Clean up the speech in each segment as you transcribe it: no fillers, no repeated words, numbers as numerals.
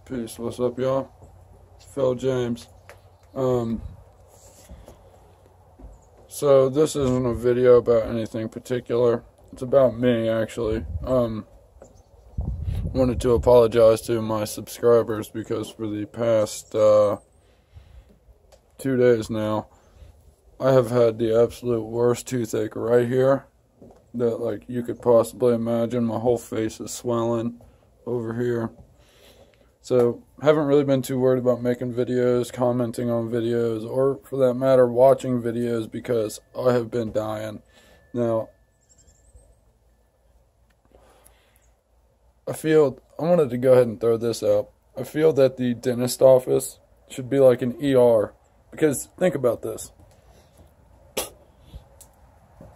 Peace. What's up, y'all? It's Phil James. So this isn't a video about anything particular. It's about me, actually. Wanted to apologize to my subscribers because for the past 2 days now, I have had the absolute worst toothache right here that, like, you could possibly imagine. My whole face is swelling over here. So, haven't really been too worried about making videos, commenting on videos, or for that matter, watching videos because I have been dying. Now, I wanted to go ahead and throw this out. I feel that the dentist office should be like an ER. Because, think about this.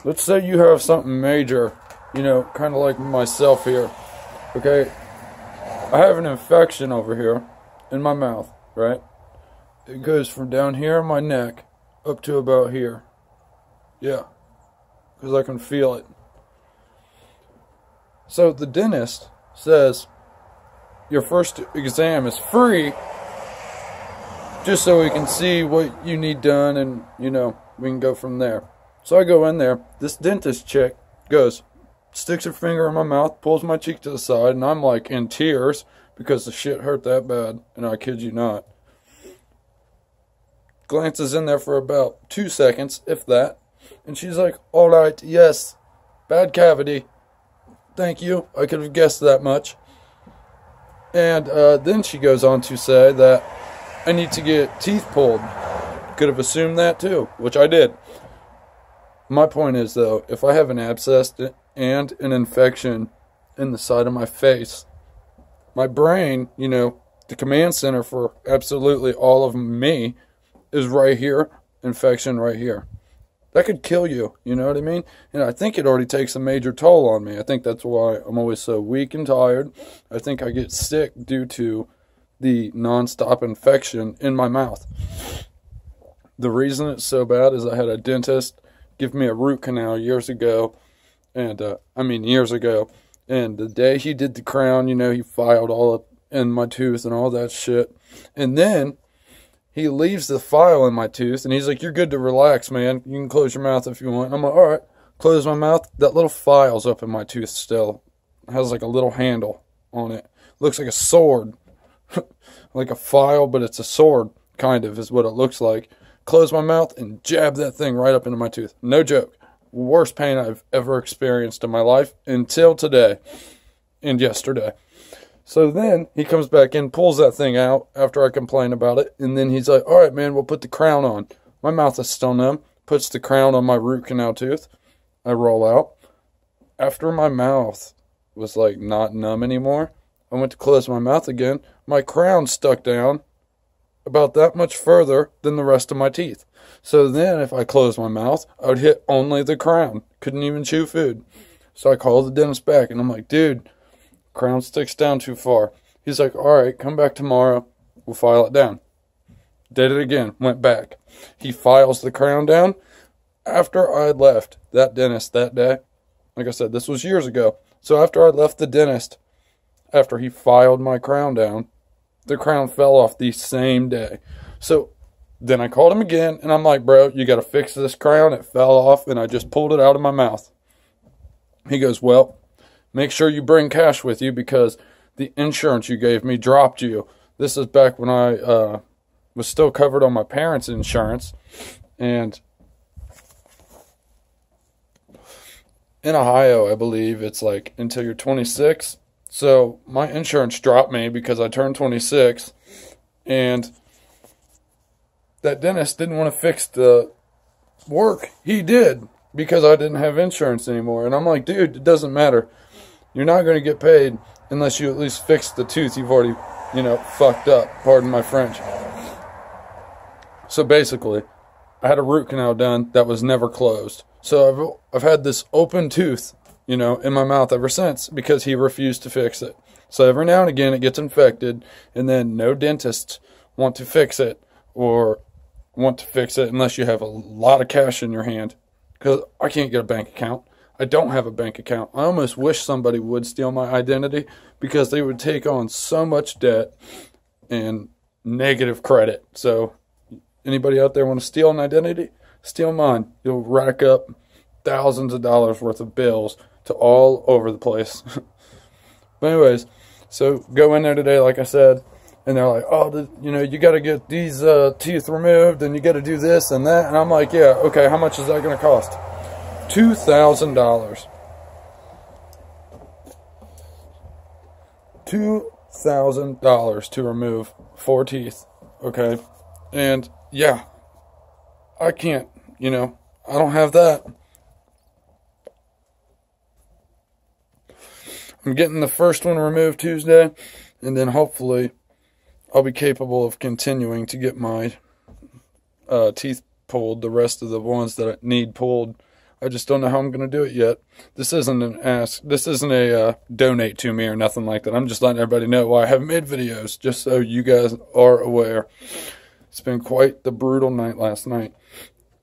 Let's say you have something major, you know, kind of like myself here, okay? I have an infection over here in my mouth, right? It goes from down here in my neck up to about here. Yeah, because I can feel it. So the dentist says your first exam is free just so we can see what you need done and, you know, we can go from there. So I go in there. This dentist chick goes, sticks her finger in my mouth, pulls my cheek to the side, and I'm like in tears because the shit hurt that bad, and I kid you not. Glances in there for about 2 seconds, if that, and she's like, alright, yes, bad cavity, thank you, I could have guessed that much. And then she goes on to say that I need to get teeth pulled. Could have assumed that too, which I did. My point is, though, if I have an abscess and an infection in the side of my face, my brain, you know, the command center for absolutely all of me is right here, infection right here. That could kill you, you know what I mean? And I think it already takes a major toll on me. I think that's why I'm always so weak and tired. I think I get sick due to the non-stop infection in my mouth. The reason it's so bad is I had a dentist give me a root canal years ago, and and the day he did the crown, you know, he filed all up in my tooth and all that shit, and then he leaves the file in my tooth, and he's like, you're good to relax, man, you can close your mouth if you want. I'm like, alright, close my mouth. That little file's up in my tooth still. It has like a little handle on it. Looks like a sword. Like a file, but it's a sword, kind of, is what it looks like. Close my mouth and jab that thing right up into my tooth. No joke. Worst pain I've ever experienced in my life until today and yesterday. So then he comes back in, pulls that thing out after I complain about it, and then he's like, all right, man, we'll put the crown on. My mouth is still numb. Puts the crown on my root canal tooth. I roll out. After my mouth was like not numb anymore, I went to close my mouth again. My crown stuck down about that much further than the rest of my teeth. So then if I closed my mouth, I would hit only the crown. Couldn't even chew food. So I called the dentist back and I'm like, dude, crown sticks down too far. He's like, alright, come back tomorrow. We'll file it down. Did it again. Went back. He files the crown down. After I left that dentist that day, like I said, this was years ago. So after I left the dentist, after he filed my crown down, the crown fell off the same day. So then I called him again, and I'm like, bro, you got to fix this crown. It fell off, and I just pulled it out of my mouth. He goes, well, make sure you bring cash with you because the insurance you gave me dropped you. This is back when I was still covered on my parents' insurance. And in Ohio, I believe, it's like until you're 26. So my insurance dropped me because I turned 26, and that dentist didn't want to fix the work. He did because I didn't have insurance anymore. And I'm like, dude, it doesn't matter. You're not going to get paid unless you at least fix the tooth you've already, you know, fucked up. Pardon my French. So basically, I had a root canal done that was never closed. So I've had this open tooth, you know, in my mouth ever since because he refused to fix it. So every now and again it gets infected, and then no dentists want to fix it or want to fix it unless you have a lot of cash in your hand, because I can't get a bank account. I don't have a bank account. I almost wish somebody would steal my identity because they would take on so much debt and negative credit. So anybody out there want to steal an identity? Steal mine. You'll rack up thousands of dollars worth of bills to all over the place. But anyways, so go in there today, like I said, and they're like, oh, you got to get these teeth removed, and you got to do this and that. And I'm like, yeah, okay, how much is that going to cost? $2,000. $2,000 to remove 4 teeth, okay? And yeah, I can't, I don't have that. I'm getting the first one removed Tuesday, and then hopefully I'll be capable of continuing to get my teeth pulled, the rest of the ones that I need pulled. I just don't know how I'm going to do it yet. This isn't an ask. This isn't a donate to me or nothing like that. I'm just letting everybody know why I haven't made videos, just so you guys are aware. It's been quite the brutal night last night.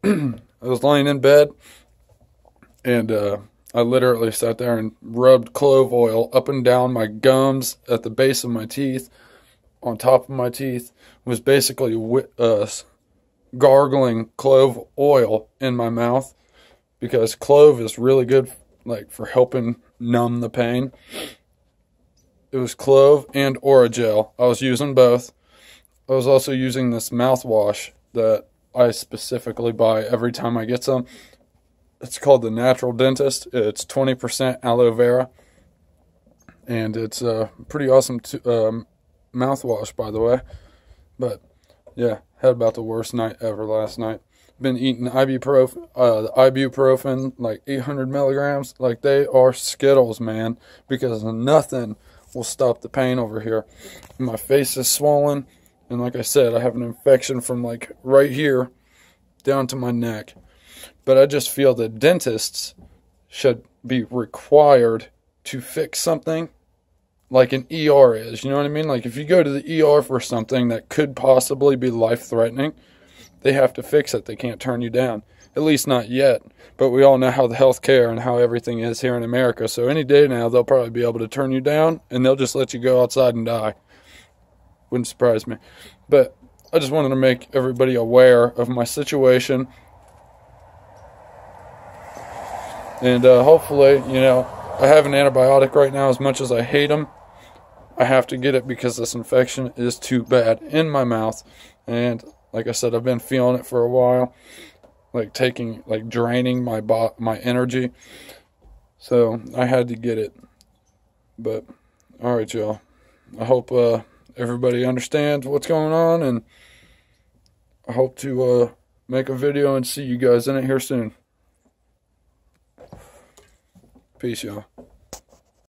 I was laying in bed, and I literally sat there and rubbed clove oil up and down my gums, at the base of my teeth, on top of my teeth. Was basically gargling clove oil in my mouth, because clove is really good, like, for helping numb the pain. It was clove and Oragel. I was using both. I was also using this mouthwash that I specifically buy every time I get some. It's called the Natural Dentist. It's 20% aloe vera. And it's a pretty awesome mouthwash, by the way. But, yeah, had about the worst night ever last night. Been eating ibuprofen, like 800 milligrams. Like, they are Skittles, man. Because nothing will stop the pain over here. My face is swollen. And like I said, I have an infection from, like, right here down to my neck. But I just feel that dentists should be required to fix something like an ER is. You know what I mean? Like, if you go to the ER for something that could possibly be life-threatening, they have to fix it. They can't turn you down. At least not yet. But we all know how the healthcare and how everything is here in America. So any day now, they'll probably be able to turn you down, and they'll just let you go outside and die. Wouldn't surprise me. But I just wanted to make everybody aware of my situation. And hopefully, I have an antibiotic right now. As much as I hate them, I have to get it because this infection is too bad in my mouth. And like I said, I've been feeling it for a while, like draining my energy. So I had to get it. But all right, y'all. I hope everybody understands what's going on, and I hope to make a video and see you guys in it here soon. Peace, y'all.